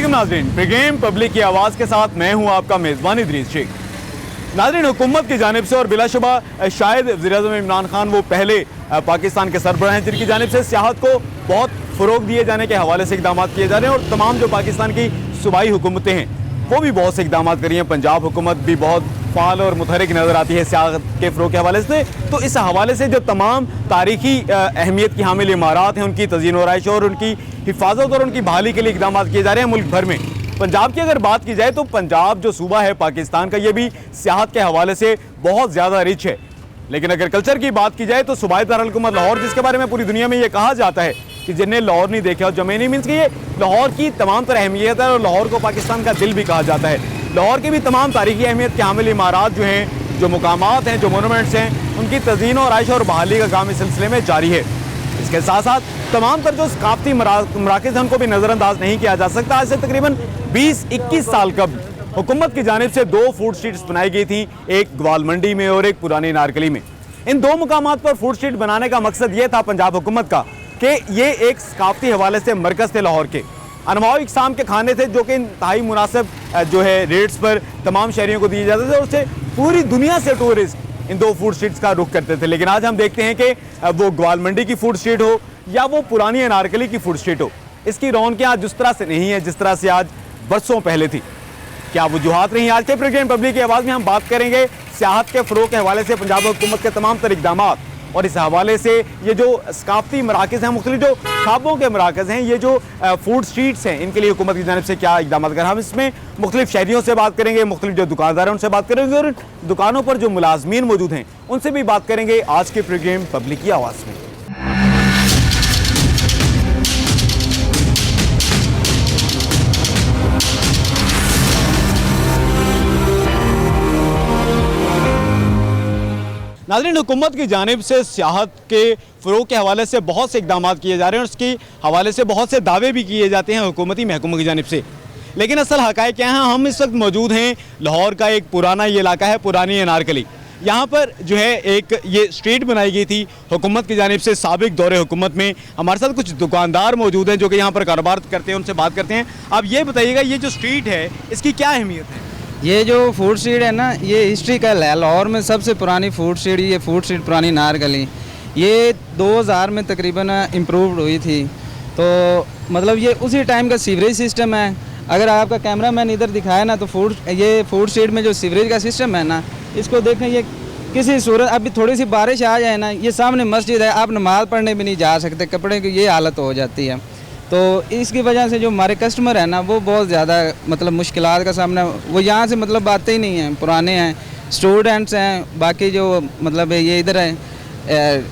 अस्सलाम नाज़रीन, प्रीगेम पब्लिक की आवाज़ के साथ मैं हूं आपका मेज़बान इदरीस शेख। नाज़रीन, हुकूमत की जानिब से और बिलाशुबा शायद वज़ीर-ए-आज़म इमरान खान वो पहले पाकिस्तान के सरबराह हैं जिनकी जानिब से सियाहत को बहुत फ़रोग़ दिए जाने के हवाले से इक़दाम किए जा रहे हैं और तमाम जो पाकिस्तान की सूबाई हुकूमतें हैं वो भी बहुत से इक़दाम कर रही हैं। पंजाब हुकूमत भी बहुत फ़ाल और मुतहरिक नज़र आती है सियाहत के फ़रोग़ के हवाले से। तो इस हवाले से जो तमाम तारीख़ी अहमियत की हामिल इमारात हैं उनकी तज़ीन व आराइश और उनकी हिफाजत और उनकी बहाली के लिए इक़दाम किए जा रहे हैं मुल्क भर में। पंजाब की अगर बात की जाए तो पंजाब जो सूबा है पाकिस्तान का, ये भी सियाहत के हवाले से बहुत ज़्यादा रिच है। लेकिन अगर कल्चर की बात की जाए तो सूबाई दारुल-हुकूमत लाहौर, जिसके बारे में पूरी दुनिया में ये कहा जाता है कि जिन्हें लाहौर नहीं देखा, जमीनी मीन्स कि ये लाहौर की तमाम तरह अहमियत है और लाहौर को पाकिस्तान का दिल भी कहा जाता है। लाहौर की भी तमाम तारीख़ी अहमियत के हामिल इमारात जो हैं, जो मुकामात हैं, जो मोनूमेंट्स हैं, उनकी तज़ीन और आराइश और बहाली का काम इस सिलसिले में जारी है। इसके साथ साथ तमाम तर जो सकाफ़ती मराकज़ हैं उनको भी नज़रअंदाज नहीं किया जा सकता। आज से तकरीबन 20-21 साल कबल हुकूमत की जानिब से 2 फूड स्ट्रीट्स बनाई गई थी, एक ग्वाल मंडी में और एक पुरानी नारकली में। इन 2 मुकामात पर फूड स्ट्रीट बनाने का मकसद ये था पंजाब हुकूमत का कि ये एक सकाफ़ती हवाले से मरकज़ थे लाहौर के। अनवाऊ इक़साम के खाने थे जो कि इंतहाई मुनासिब जो है रेट्स पर तमाम शहरियों को दिए जाते थे और उससे पूरी दुनिया से टूरिस्ट इन 2 फूड स्ट्रीट्स का रुख करते थे। लेकिन आज हम देखते हैं कि वो ग्वाल मंडी की फूड स्ट्रीट हो या वो पुरानी अनारकली की फूड स्ट्रीट हो, इसकी रौनकें आज जिस तरह से नहीं है जिस तरह से आज बरसों पहले थी। क्या वजूहात रही? आज के प्रीगेम पब्लिक की आवाज़ में हम बात करेंगे सियाहत के फ़रोग़ के हवाले से पंजाब हुकूमत के तमाम तर इक़दामात और इस हवाले से ये जो सकाफ़ती मराकज़ हैं, मुख्तलिफ जो ख़ाबों के मराकज़ हैं, ये जो फूड स्ट्रीट्स हैं, इनके लिए हुकूमत की जानिब से क्या इक़दाम कर। हम इसमें मुख्तलिफ शहरियों से बात करेंगे, मुख्तलिफ जो दुकानदार हैं उनसे बात करेंगे और दुकानों पर जो मुलाजमीन मौजूद हैं उनसे भी बात करेंगे आज के प्रीगेम पब्लिक की आवाज़ में। नाज़रीन, हुकूमत की जानिब से सियाहत के फ़रोग़ के हवाले से बहुत से इक़दाम किए जा रहे हैं और उसके हवाले से बहुत से दावे भी किए जाते हैं हुकूमती महकमों की जानिब से। लेकिन असल हक़ाइक़ क्या हैं? हम इस वक्त मौजूद हैं लाहौर का एक पुराना ये इलाका है, पुरानी अनारकली। यहाँ पर जो है एक ये स्ट्रीट बनाई गई थी हुकूमत की जानिब से साबिक़ दौरे हुकूमत में। हमारे साथ कुछ दुकानदार मौजूद हैं जो कि यहाँ पर कारोबार करते हैं, उनसे बात करते हैं। आप ये बताइएगा, ये जो स्ट्रीट है इसकी क्या अहमियत है? ये जो फूड स्ट्रीट है ना, ये हिस्ट्रिकल है। लाहौर में सबसे पुरानी फूड स्ट्रीट ये फूड स्ट्रीट पुरानी नारगली, ये 2000 में तकरीबन इम्प्रूव हुई थी। तो मतलब ये उसी टाइम का सीवरेज सिस्टम है। अगर आपका कैमरामैन इधर दिखाए ना तो ये फूड स्ट्रीट में जो सीवरेज का सिस्टम है ना, इसको देखें, ये किसी सूरत अभी थोड़ी सी बारिश आ जाए ना, ये सामने मस्जिद है, आप नमाज़ पढ़ने भी नहीं जा सकते, कपड़े की ये हालत हो जाती है। तो इसकी वजह से जो हमारे कस्टमर हैं ना वो बहुत ज़्यादा मतलब मुश्किलात का सामना, वो यहाँ से मतलब आते ही नहीं हैं, पुराने हैं, स्टूडेंट्स हैं, बाकी जो मतलब ये इधर है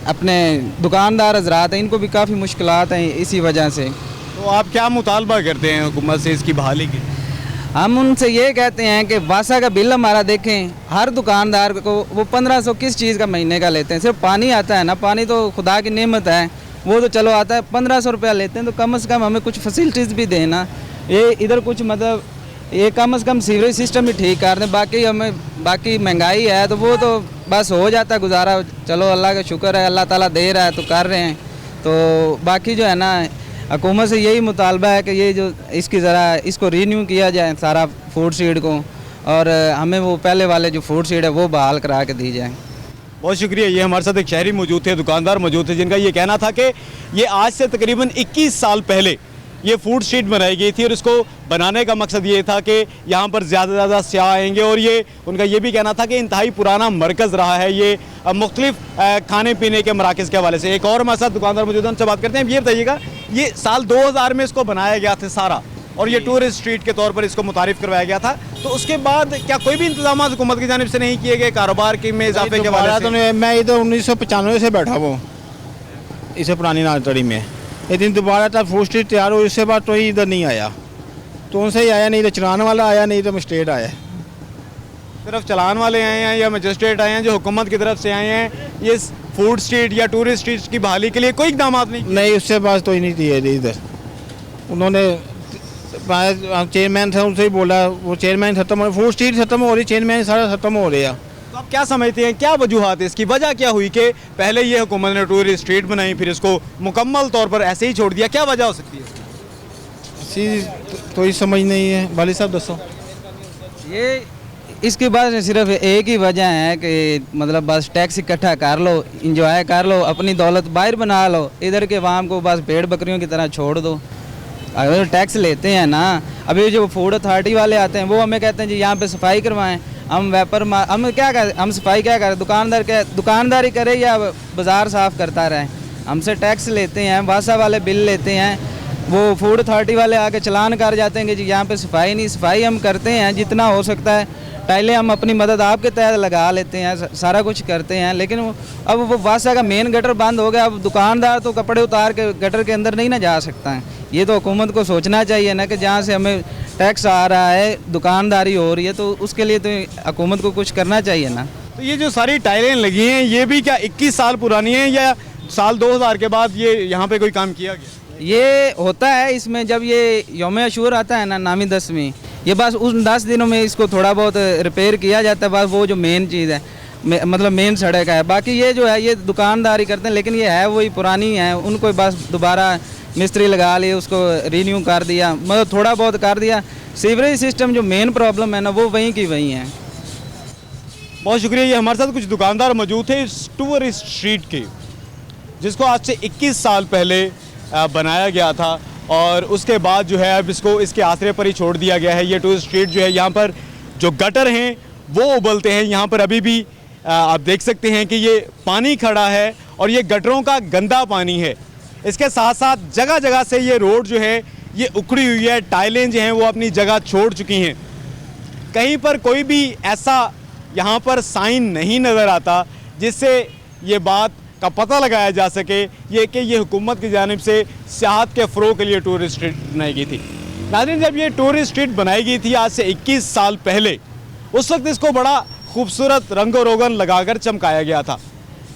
अपने दुकानदार हजरात हैं, इनको भी काफ़ी मुश्किलात हैं इसी वजह से। तो आप क्या मुतालबा करते हैं हुकूमत से इसकी बहाली की? हम उनसे ये कहते हैं कि वासा का बिल हमारा देखें, हर दुकानदार को वो 1500 किस चीज़ का महीने का लेते हैं। सिर्फ पानी आता है ना, पानी तो खुदा की नेमत है, वो तो चलो आता है, 1500 रुपया लेते हैं, तो कम से कम हमें कुछ फैसिलिटीज़ भी देना। ये इधर कुछ मतलब ये कम से कम सीवरेज सिस्टम ही ठीक कर दें। बाकी महंगाई है तो वो तो बस हो जाता है गुजारा, चलो अल्लाह का शुक्र है, अल्लाह ताला दे रहा है तो कर रहे हैं। तो बाकी जो है ना, हुकूमत से यही मुतालबा है कि ये जो इसकी ज़रा इसको रीन्यू किया जाए सारा फूड स्ट्रीट को, और हमें वो पहले वाले जो फूड स्ट्रीट है वो बहाल करा के दी जाए। बहुत शुक्रिया। ये हमारे साथ एक शहरी मौजूद थे, दुकानदार मौजूद थे, जिनका ये कहना था कि ये आज से तकरीबन 21 साल पहले ये फूड स्ट्रीट बनाई गई थी और इसको बनाने का मकसद ये था कि यहाँ पर ज़्यादा से ज़्यादा सियाह आएंगे। और ये उनका ये भी कहना था कि इंतहाई पुराना मरकज़ रहा है ये मुख्तलिफ खाने पीने के मराकज़ के हवाले से। एक और हमारे साथ दुकानदार मौजूद हैं, उनसे बात करते हैं। ये बताइएगा, ये साल 2000 में इसको बनाया गया था सारा, और ये टूरिस्ट स्ट्रीट के तौर पर इसको मुतारिफ़ करवाया गया था, तो उसके बाद क्या कोई भी इंतजाम हुकूमत की जानिब से नहीं किए गए कारोबार के में इजाफे के हवाले से? मैं इधर 1995 से बैठा हूँ इसे पुरानी नारकली में। एक दिन दोबारा था फूड स्ट्रीट तैयार हुई, उसके बाद कोई इधर नहीं आया, तो उनसे ही आया, नहीं तो चलाने वाला आया, नहीं तो मजिस्ट्रेट आया। सिर्फ चलान वाले आए हैं या मजिस्ट्रेट आए हैं जो हुकूमत की तरफ से आए हैं? ये फूड स्ट्रीट या टूरिस्ट स्ट्रीट की बहाली के लिए कोई इकदाम नहीं, उससे पास तो ही नहीं दिए इधर। उन्होंने चेयरमैन था, उनसे ही बोला, वो चेयरमैन खत्म हो, फूड स्ट्रीट खत्म हो रही, चेयरमैन सारा खत्म हो रहा। तो आप क्या समझते हैं, क्या वजूहात है इसकी? वजह क्या हुई कि पहले ये हुकूमत ने टूरिस्ट स्ट्रीट बनाई, फिर इसको मुकम्मल तौर पर ऐसे ही छोड़ दिया? क्या वजह हो सकती है? चीज़ तो ही समझ नहीं है। वाली साहब दसो। ये इसके बाद सिर्फ एक ही वजह है कि मतलब बस टैक्स इकट्ठा कर लो, इंजॉय कर लो, अपनी दौलत बाहर बना लो, इधर के वाम को बस भेड़ बकरियों की तरह छोड़ दो। अगर टैक्स लेते हैं ना, अभी जो फूड अथॉरिटी वाले आते हैं वो हमें कहते हैं जी यहाँ पे सफाई करवाएं, हम हम क्या करें, हम सफाई क्या करें, दुकानदारी करे या बाज़ार साफ़ करता रहे। हमसे टैक्स लेते हैं, वासा वाले बिल लेते हैं, वो फूड अथॉरिटी वाले आके चलान कर जाते हैं कि जी यहाँ पे सफाई नहीं। सफाई हम करते हैं जितना हो सकता है, टाइलें हम अपनी मदद आपके तहत लगा लेते हैं, सारा कुछ करते हैं। लेकिन अब वो वासा का मेन गटर बंद हो गया, अब दुकानदार तो कपड़े उतार के गटर के अंदर नहीं ना जा सकता है। ये तो हुकूमत को सोचना चाहिए ना कि जहाँ से हमें टैक्स आ रहा है, दुकानदारी हो रही है, तो उसके लिए तो हुकूमत को कुछ करना चाहिए ना। तो ये जो सारी टाइलें लगी हैं ये भी क्या 21 साल पुरानी हैं या साल 2000 के बाद ये यहाँ पे कोई काम किया गया? ये होता है इसमें जब ये यौम अशूर आता है ना, नामी 10वीं, ये बस उन 10 दिनों में इसको थोड़ा बहुत रिपेयर किया जाता है, बस वो जो मेन चीज़ है, मतलब मेन सड़क है। बाकी ये जो है ये दुकानदारी करते हैं, लेकिन ये है वही पुरानी है, उनको बस दोबारा मिस्त्री लगा लिए, उसको रीन्यू कर दिया, मतलब थोड़ा बहुत कर दिया। सीवरेज सिस्टम जो मेन प्रॉब्लम है ना वो वहीं की वहीं है। बहुत शुक्रिया। ये हमारे साथ कुछ दुकानदार मौजूद थे इस टूरिस्ट स्ट्रीट के, जिसको आज से 21 साल पहले बनाया गया था और उसके बाद जो है अब इसको इसके आसरे पर ही छोड़ दिया गया है। ये टूरिस्ट स्ट्रीट जो है, यहाँ पर जो गटर हैं वो उबलते हैं। यहाँ पर अभी भी आप देख सकते हैं कि ये पानी खड़ा है और ये गटरों का गंदा पानी है। इसके साथ साथ जगह जगह से ये रोड जो है ये उखड़ी हुई है, टाइलें जो हैं वो अपनी जगह छोड़ चुकी हैं। कहीं पर कोई भी ऐसा यहाँ पर साइन नहीं नज़र आता जिससे ये बात का पता लगाया जा सके ये कि ये हुकूमत की जानिब से सियाहत के फ़रोग़ के लिए टूरिस्ट स्ट्रीट बनाई गई थी। नाज़रीन, जब ये टूरिस्ट स्ट्रीट बनाई गई थी आज से 21 साल पहले, उस वक्त इसको बड़ा खूबसूरत रंग रोगन लगाकर चमकाया गया था,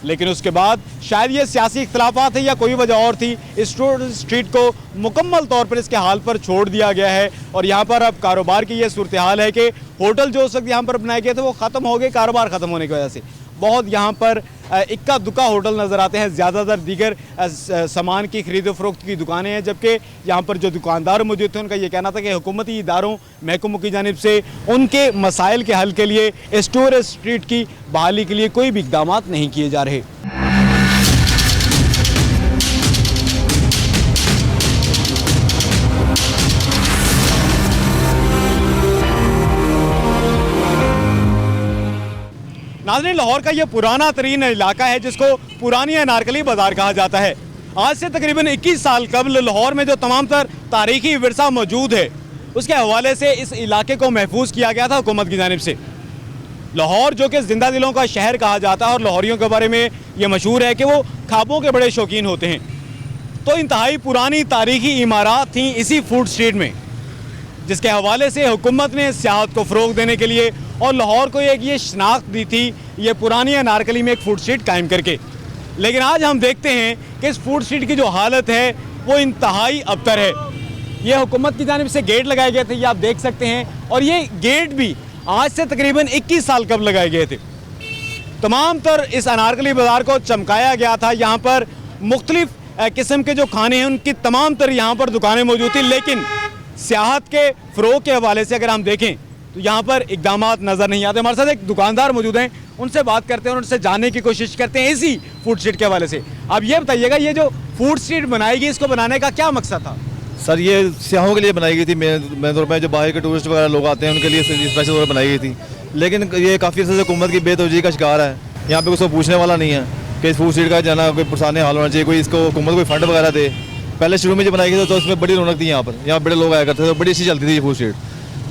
लेकिन उसके बाद शायद ये सियासी इख्तलाफात है या कोई वजह और थी, इस टूरिस्ट स्ट्रीट को मुकम्मल तौर पर इसके हाल पर छोड़ दिया गया है। और यहाँ पर अब कारोबार की ये सूरत हाल है कि होटल जो उस वक्त यहाँ पर बनाए गए थे वो ख़त्म हो गए, कारोबार ख़त्म होने की वजह से बहुत यहाँ पर इक्का दुक्का होटल नज़र आते हैं। ज़्यादातर दीगर सामान की खरीद फरोख्त की दुकानें हैं, जबकि यहाँ पर जो दुकानदार मौजूद थे उनका ये कहना था कि हुकूमती इदारों महकमों की जानिब से उनके मसाइल के हल के लिए इस टूरिस्ट स्ट्रीट की बहाली के लिए कोई भी इक़दाम नहीं किए जा रहे। नाज़रीन, लाहौर का ये पुराना तरीन इलाका है जिसको पुरानी अनारकली बाज़ार कहा जाता है। आज से तकरीबन 21 साल कबल लाहौर में जो तमाम तर तारीखी विरसा मौजूद है उसके हवाले से इस इलाके को महफूज किया गया था हुकूमत की जानिब से। लाहौर जो कि जिंदा दिलों का शहर कहा जाता है और लाहौरियों के बारे में ये मशहूर है कि वो ख्वाबों के बड़े शौकीन होते हैं, तो इंतहाई पुरानी तारीखी इमारत थी इसी फूड स्ट्रीट में, जिसके हवाले से हुकूमत ने सियाहत को फ़रोग़ देने के लिए और लाहौर को एक ये शनाख्त दी थी ये पुरानी अनारकली में एक फूड स्ट्रीट कायम करके। लेकिन आज हम देखते हैं कि इस फूड स्ट्रीट की जो हालत है वो इंतहाई अबतर है। ये हुकूमत की जानिब से गेट लगाए गए थे, ये आप देख सकते हैं, और ये गेट भी आज से तकरीबन 21 साल कब लगाए गए थे। तमाम तर इस अनारकली बाज़ार को चमकाया गया था। यहाँ पर मुख्तलिफ किस्म के जो खाने हैं उनकी तमाम तर यहाँ पर दुकानें मौजूद थी, लेकिन सियाहत के फ़रोग़ के हवाले से अगर हम देखें तो यहाँ पर इक़दामात नज़र नहीं आते। हमारे साथ एक दुकानदार मौजूद हैं, उनसे बात करते हैं और उनसे जानने की कोशिश करते हैं इसी फूड स्ट्रीट के हवाले से। आप ये बताइएगा, ये जो फूड स्ट्रीट बनाई गई इसको बनाने का क्या मकसद था? सर, ये सियाहों के लिए बनाई गई थी, मेन तौर पर जो बाहर के टूरिस्ट वगैरह लोग आते हैं उनके लिए स्पेशल तौर पर बनाई गई थी। लेकिन ये काफ़ी अर्से से हुकूमत की बेतवजीही का शिकार है। यहाँ पे उसको पूछने वाला नहीं है कि इस फूड स्ट्रीट का जाना कोई पुरसाने हाल होना चाहिए, कोई इसको हुकूमत कोई फंड वगैरह दे। पहले शुरू में जो बनाई गई थी तो उसमें बड़ी रौनक थी, यहाँ बड़े लोग आया करते थे, तो बड़ी अच्छी चलती थी ये फूड स्ट्रीट।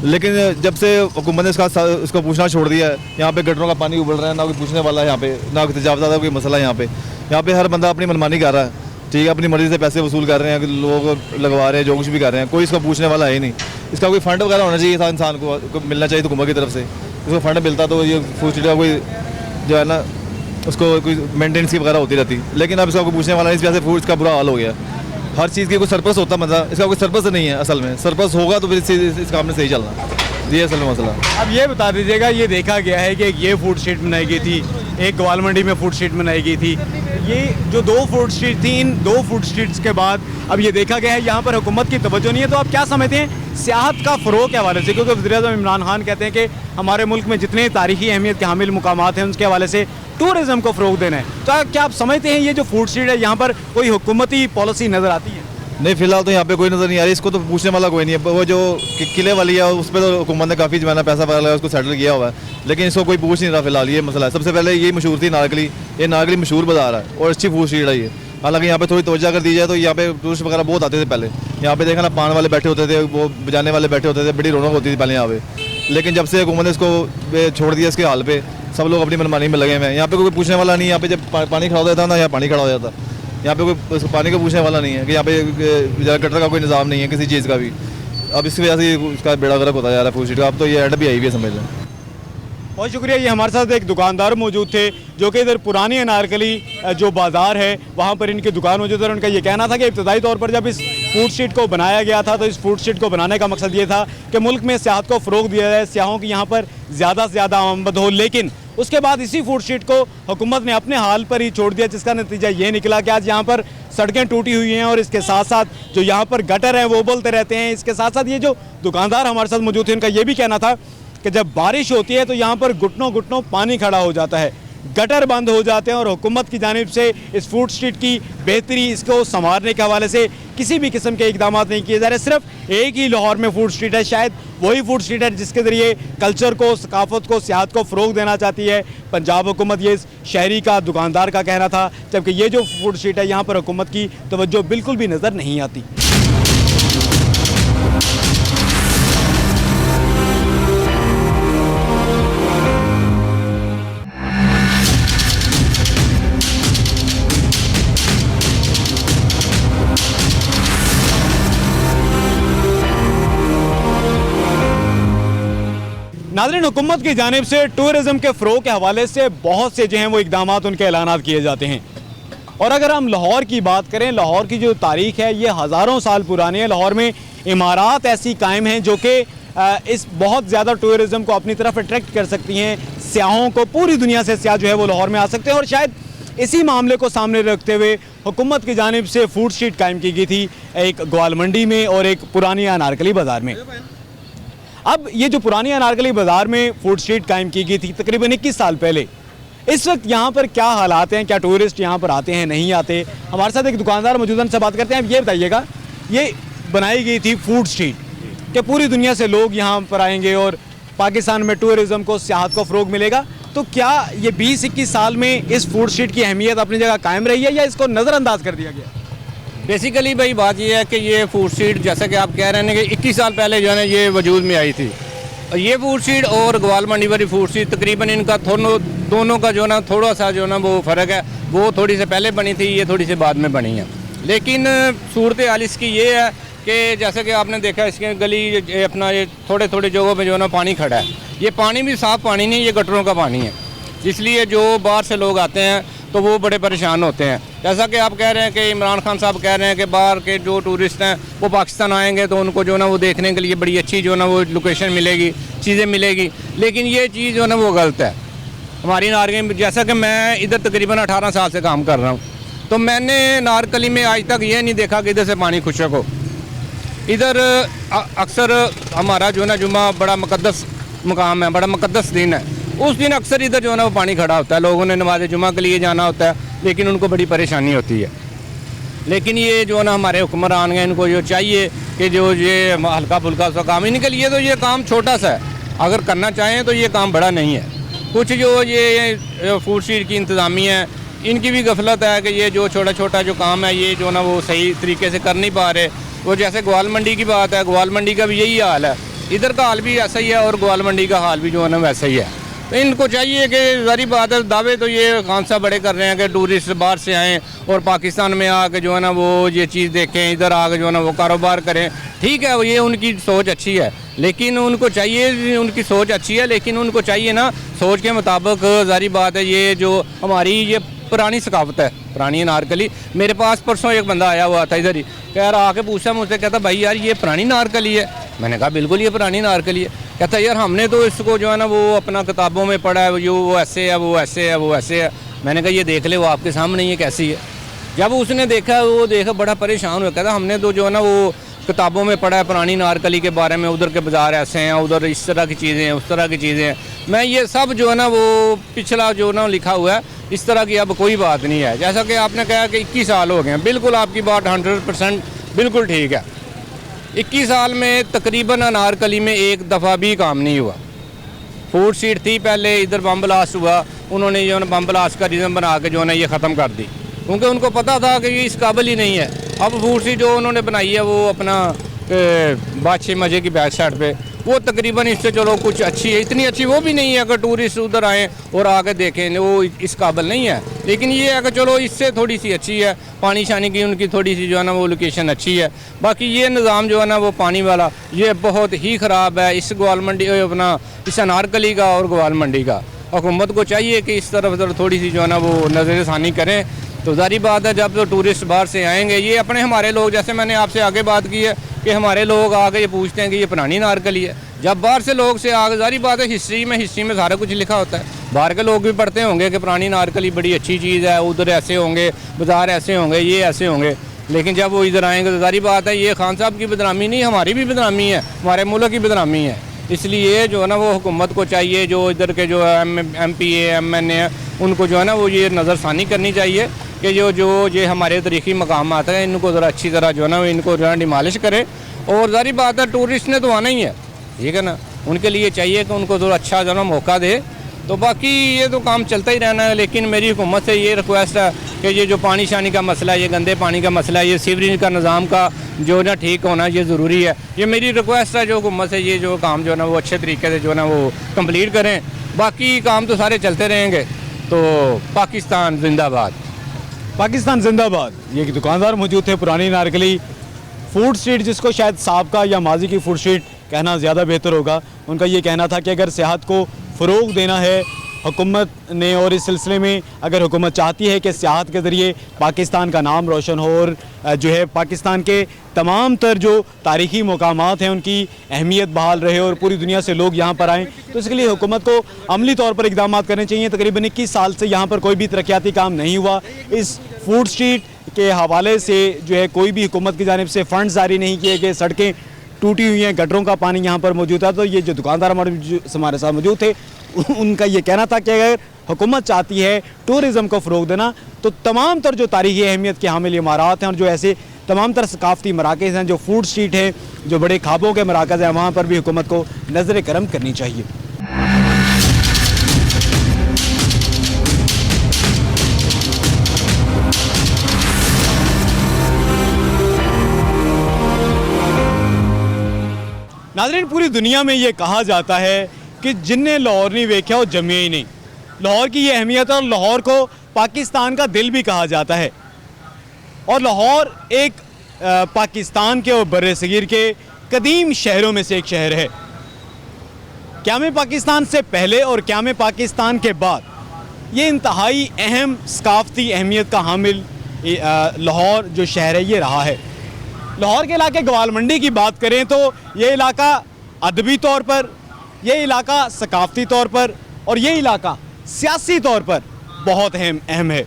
लेकिन जब से हुकूमत ने इसको पूछना छोड़ दिया है, यहाँ पे गटरों का पानी उबल रहा है, ना कोई पूछने वाला है, यहाँ पे ना कोई तजावज़ का कोई मसला है। यहाँ पे हर बंदा अपनी मनमानी कर रहा है, ठीक है, अपनी मर्ज़ी से पैसे वसूल कर रहे हैं, लोग लगवा रहे हैं, जो कुछ भी कर रहे हैं, कोई इसको पूछने वाला है ही नहीं। इसका कोई फ़ंड वगैरह होना चाहिए था, इंसान को मिलना चाहिए हुकूमत की तरफ से। इसको फ़ंड मिलता तो ये फूड स्ट्रीट का कोई जो है ना उसको कोई मेंटेनेंस की वगैरह होती रहती। लेकिन अब इसका कोई पूछने वाला नहीं, इस वजह से फूड का बुरा हाल हो गया। हर चीज़ की कोई सरप्लस होता, मतलब इसका कोई सरप्लस नहीं है। असल में सरप्लस होगा तो फिर इस काम में सही चलना, ये असल में मसला। अब ये बता दीजिएगा, ये देखा गया है कि ये फूड स्ट्रीट बनाई गई थी, एक ग्वाल मंडी में फूड स्ट्रीट बनाई गई थी, ये जो 2 फूड स्ट्रीट थी, इन 2 फूड स्ट्रीट्स के बाद अब ये देखा गया है यहाँ पर हुकूमत की तवज्जो नहीं है, तो आप क्या समझते हैं सियाहत का फ़रोग़ के हवाले से? क्योंकि वज़ीर-ए-आज़म इमरान खान कहते हैं कि हमारे मुल्क में जितने तारीख़ी अहमियत के हामिल मुकामात हैं उसके हवाले से टूरिज़म को फ़रोग़ देना है। तो क्या आप समझते हैं ये जो फूड स्ट्रीट है यहाँ पर कोई हुकूमती पॉलिसी नज़र आती है? नहीं, फिलहाल तो यहाँ पे कोई नज़र नहीं आ रही। इसको तो पूछने वाला कोई नहीं है। वो जो किले वाली है उस पर तो हुकूमत ने काफ़ी जमाना पैसा वगैरह लगा उसको सेटल किया हुआ है, लेकिन इसको कोई पूछ नहीं रहा फिलहाल। ये मसला है। सबसे पहले ये मशहूर थी नारकली, ये नारकली मशहूर बाज़ार है और अच्छी फूड स्ट्रीट है ये। हालांकि यहाँ पे थोड़ी तवज्जो अगर दी जाए तो यहाँ पे टूरिस्ट वगैरह बहुत आते थे पहले। यहाँ पे देखा ना, पान वाले बैठे होते थे, वो बजाने वाले बैठे होते थे, बड़ी रौनक होती थी पहले यहाँ पे। लेकिन जब से हुकूमत ने इसको छोड़ दिया इसके हाल पे, सब लोग अपनी मनमानी में लगे हुए हैं। यहाँ पे कोई पूछने वाला नहीं। यहाँ पे जब पानी खड़ा हो जाता है ना, यहाँ पानी खड़ा हो जाता है। यहाँ पे कोई पानी का पूछने वाला नहीं है कि यहाँ पे गटर का कोई निज़ाम नहीं है किसी चीज़ का भी। अब इसकी वजह से उसका बेड़ा गर्क होता जा रहा है फूड स्ट्रीट का। अब तो ये एंड भी आई हुई है, समझ लें। बहुत शुक्रिया। ये हमारे साथ एक दुकानदार मौजूद थे जो कि इधर पुरानी अनारकली जो बाज़ार है वहाँ पर इनकी दुकान मौजूद है। उनका ये कहना था कि इब्तदाई तौर पर जब इस फूड स्ट्रीट को बनाया गया था तो इस फूड स्ट्रीट को बनाने का मकसद ये था कि मुल्क में सियाहत को फ़रोग़ दिया जाए, सियाहों की यहाँ पर ज़्यादा से ज़्यादा आमद हो। लेकिन उसके बाद इसी फूड स्ट्रीट को हुकूमत ने अपने हाल पर ही छोड़ दिया, जिसका नतीजा ये निकला कि आज यहाँ पर सड़कें टूटी हुई हैं और इसके साथ साथ जो यहाँ पर गटर हैं वो बोलते रहते हैं। इसके साथ साथ ये जो दुकानदार हमारे साथ मौजूद थे उनका ये भी कहना था कि जब बारिश होती है तो यहाँ पर घुटनों घुटनों पानी खड़ा हो जाता है, गटर बंद हो जाते हैं और हुकूमत की जानिब से इस फूड स्ट्रीट की बेहतरी, इसको संवारने के हवाले से किसी भी किस्म के इकदाम नहीं किए जा रहे। सिर्फ एक ही लाहौर में फूड स्ट्रीट है, शायद वही फूड स्ट्रीट है जिसके ज़रिए कल्चर को, सकाफत को, सियाहत को फ़रोग़ देना चाहती है पंजाब हुकूमत। ये इस शहरी का, दुकानदार का कहना था, जबकि ये जो फूड स्ट्रीट है यहाँ पर हुकूमत की तवज्जो बिल्कुल भी नज़र नहीं आती। नाज़रीन, हुकूमत की जानिब से टूरिज़म के फ़रोग़ के हवाले से बहुत से जो हैं वो इक़दामात, उनके ऐलानात किए जाते हैं। और अगर हम लाहौर की बात करें, लाहौर की जो तारीख़ है ये हज़ारों साल पुरानी है। लाहौर में इमारात ऐसी कायम हैं जो कि इस बहुत ज़्यादा टूरिज़म को अपनी तरफ अट्रैक्ट कर सकती हैं। सियाहों को, पूरी दुनिया से सियाह जो है वो लाहौर में आ सकते हैं। और शायद इसी मामले को सामने रखते हुए हुकूमत की जानिब से फूड स्ट्रीट कायम की गई थी, एक ग्वालमंडी में और एक पुरानी अनारकली बाज़ार में। अब ये जो पुरानी अनारकली बाज़ार में फूड स्ट्रीट कायम की गई थी तकरीबन 21 साल पहले, इस वक्त यहाँ पर क्या हालात हैं? क्या टूरिस्ट यहाँ पर आते हैं, नहीं आते? हमारे साथ एक दुकानदार मौजूद से बात करते हैं। अब ये बताइएगा, ये बनाई गई थी फूड स्ट्रीट कि पूरी दुनिया से लोग यहाँ पर आएंगे और पाकिस्तान में टूरिज़म को, सियाहत को फ़रोग़ मिलेगा, तो क्या ये 20-21 साल में इस फूड स्ट्रीट की अहमियत अपनी जगह कायम रही है या इसको नज़रअंदाज कर दिया गया? बेसिकली भाई बात ये है कि ये फूड स्ट्रीट, जैसा कि आप कह रहे हैं कि 21 साल पहले जो है ना ये वजूद में आई थी। ये फूड स्ट्रीट और ग्वाल मंडी वाली फूड स्ट्रीट तकरीबन इनका दोनों का जो ना थोड़ा सा जो ना वो फ़र्क है। वो थोड़ी से पहले बनी थी, ये थोड़ी से बाद में बनी है। लेकिन सूरत हाल इसकी ये है कि जैसे कि आपने देखा इसके गली अपना ये थोड़े थोड़े जगहों में जो है ना पानी खड़ा है। ये पानी भी साफ़ पानी नहीं, ये गटरों का पानी है, इसलिए जो बाहर से लोग आते हैं तो वो बड़े परेशान होते हैं। जैसा कि आप कह रहे हैं कि इमरान खान साहब कह रहे हैं कि बाहर के जो टूरिस्ट हैं वो पाकिस्तान आएंगे तो उनको जो ना वो देखने के लिए बड़ी अच्छी जो ना वो लोकेशन मिलेगी, चीज़ें मिलेगी। लेकिन ये चीज़ जो ना वो गलत है। हमारी नारकली, जैसा कि मैं इधर तकरीबन 18 साल से काम कर रहा हूँ, तो मैंने नारकली में आज तक ये नहीं देखा कि इधर से पानी खुशक हो। इधर अक्सर हमारा जो ना जुम्मा बड़ा मुकद्दस मुकाम है, बड़ा मुकद्दस दिन है। उस दिन अक्सर इधर जो है ना वो पानी खड़ा होता है, लोगों ने नमाज जुमा के लिए जाना होता है, लेकिन उनको बड़ी परेशानी होती है। लेकिन ये जो ना हमारे हुक्मरान हैं, इनको जो चाहिए कि जो ये हल्का फुल्का सा काम, इनके लिए तो ये काम छोटा सा है, अगर करना चाहें तो ये काम बड़ा नहीं है। कुछ जो ये फूड स्ट्रीट की इंतज़ामिया है, इनकी भी गफलत है कि ये जो छोटा छोटा जो काम है ये जो ना वो सही तरीके से कर नहीं पा रहे। वो जैसे ग्वाल मंडी की बात है, ग्वाल मंडी का भी यही हाल है, इधर का हाल भी ऐसा ही है और ग्वाल मंडी का हाल भी जो है ना वैसा ही है। तो इनको चाहिए कि ज़ाहिर बात है, दावे तो ये खान साहब बड़े कर रहे हैं कि टूरिस्ट बाहर से आएँ और पाकिस्तान में आके जो है ना वो ये चीज़ देखें, इधर आके जो है ना वो कारोबार करें। ठीक है, ये उनकी सोच अच्छी है, लेकिन उनको चाहिए, उनकी सोच अच्छी है, लेकिन उनको चाहिए ना सोच के मुताबिक। ज़ाहिर बात है, ये जो हमारी ये पुरानी सकाफत है, पुरानी नारकली। मेरे पास परसों एक बंदा आया हुआ था इधर ही, कह रहा आके पूछा मुझसे, कहता भाई यार ये पुरानी नारकली है। मैंने कहा बिल्कुल ये पुरानी नारकली है। कहता यार हमने तो इसको जो है ना वो अपना किताबों में पढ़ा है, वो ऐसे है, वो ऐसे है, वो ऐसे है। मैंने कहा ये देख ले, वो आपके सामने ही है कैसी है। जब उसने देखा, वो देखा बड़ा परेशान हो, कहता हमने तो जो है ना वो किताबों में पढ़ा है पुरानी नारकली के बारे में, उधर के बाज़ार ऐसे हैं, उधर इस तरह की चीज़ें हैं, उस तरह की चीज़ें हैं। मैं ये सब जो है ना वो पिछला जो ना लिखा हुआ है, इस तरह की अब कोई बात नहीं है। जैसा कि आपने कहा कि 21 साल हो गए हैं, बिल्कुल आपकी बात 100% बिल्कुल ठीक है। 21 साल में तकरीबन अनारकली में एक दफ़ा भी काम नहीं हुआ। फूड स्ट्रीट थी पहले, इधर बम ब्लास्ट हुआ, उन्होंने जो है बम ब्लास्ट का रीज़न बना के जो है ना ये ख़त्म कर दी, क्योंकि उनको पता था कि ये इस काबिल ही नहीं है। अब फूड स्ट्रीट जो उन्होंने बनाई है वो अपना बादशाह मजे की बैक साइड पे, वो तकरीबन इससे चलो कुछ अच्छी है, इतनी अच्छी वो भी नहीं है अगर टूरिस्ट उधर आएँ और आके देखें, वो इस काबिल नहीं है। लेकिन ये है कि चलो इससे थोड़ी सी अच्छी है, पानी शानी की उनकी थोड़ी सी जो है ना वो लोकेशन अच्छी है। बाकी ये निज़ाम जो है ना वो पानी वाला ये बहुत ही ख़राब है, इस ग्वाल मंडी अपना इस अनारकली का और ग्वाल मंडी का। हुकूमत को चाहिए कि इस तरफ थोड़ी सी जो है ना वो नज़रसानी करें। तो ज़ाहिर बात है जब तो टूरिस्ट बाहर से आएंगे, ये अपने हमारे लोग, जैसे मैंने आपसे आगे बात की है कि हमारे लोग आके ये पूछते हैं कि ये पुरानी नारकली है। जब बाहर से लोग से आगे, ज़ाहिर बात है हिस्ट्री में सारा कुछ लिखा होता है, बाहर के लोग भी पढ़ते होंगे कि पुरानी नारकली बड़ी अच्छी चीज़ है, उधर ऐसे होंगे, बाज़ार ऐसे होंगे, ये ऐसे होंगे। लेकिन जब वो इधर आएंगे तो ज़ाहिर बात है ये खान साहब की बदनामी नहीं, हमारी भी बदनामी है, हमारे मुल्क की बदनामी है। इसलिए जो है ना वो हुकूमत को चाहिए, जो इधर के जो MP MNA उनको जो है ना वो ये नज़रसानी करनी चाहिए कि जो ये हमारे तारीखी मकाम आते हैं इनको ज़रा अच्छी तरह जो है ना इनको जो है डिमालिश करे। और ज़ाहिर बात है टूरिस्ट ने तो आना ही है, ठीक है ना, उनके लिए चाहिए कि उनको ज़रा अच्छा जो है ना मौका दे। तो बाकी ये तो काम चलता ही रहना है। लेकिन मेरी हुकूमत से ये रिक्वेस्ट है कि ये जो पानी शानी का मसला है, ये गंदे पानी का मसला है, ये सीवरेज का निज़ाम का जो ना ठीक होना ये ज़रूरी है। ये मेरी रिक्वेस्ट है जो हुकूमत से, ये जो काम जो है ना वो अच्छे तरीके से जो है ना वो कंप्लीट करें। बाकी काम तो सारे चलते रहेंगे। तो पाकिस्तान जिंदाबाद। पाकिस्तान जिंदाबाद। ये कि दुकानदार मौजूद थे पुरानी नारकली फूड स्ट्रीट, जिसको शायद साबका या माजी की फूड स्ट्रीट कहना ज़्यादा बेहतर होगा। उनका ये कहना था कि अगर सेहत को फ़रोग़ देना है हुकूमत ने, और इस सिलसिले में अगर हुकूमत चाहती है कि सियाहत के ज़रिए पाकिस्तान का नाम रोशन हो और जो है पाकिस्तान के तमाम तर जो तारीख़ी मकामात हैं उनकी अहमियत बहाल रहे और पूरी दुनिया से लोग यहाँ पर आएँ, तो इसके लिए हुकूमत को अमली तौर पर इक़दाम करने चाहिए। तकरीबन 21 साल से यहाँ पर कोई भी तरक्याती काम नहीं हुआ। इस फूड स्ट्रीट के हवाले से जो है कोई भी हुकूमत की जानिब से फ़ंड जारी नहीं किए गए, सड़कें टूटी हुई हैं, गटरों का पानी यहाँ पर मौजूद था। तो ये जो दुकानदार हमारे साथ मौजूद थे उनका ये कहना था कि अगर हुकूमत चाहती है टूरिज़म को फ़रोग़ देना तो तमाम तर जो तारीख़ी अहमियत के हामिल इमारात हैं और जो ऐसे तमाम तर सकाफ़ती मराकज़ हैं, जो फूड स्ट्रीट है, जो बड़े ख़ाबों के मराकज़ हैं, वहाँ पर भी हुकूमत को नज़र करम करनी चाहिए। नाज़रीन, पूरी दुनिया में ये कहा जाता है कि जिन्हें लाहौर नहीं वेख्या वो जमे ही नहीं। लाहौर की ये अहमियत है और लाहौर को पाकिस्तान का दिल भी कहा जाता है। और लाहौर एक पाकिस्तान के और बर्र-ए-सगीर के कदीम शहरों में से एक शहर है। क़याम पाकिस्तान से पहले और क़याम पाकिस्तान के बाद ये इंतहाई अहम सकाफ़ती अहमियत का हामिल लाहौर जो शहर है ये रहा है। लाहौर के इलाके ग्वाल मंडी की बात करें तो ये इलाका अदबी तौर पर, ये इलाका सकाफ़ती तौर पर और ये इलाका सियासी तौर पर बहुत अहम है।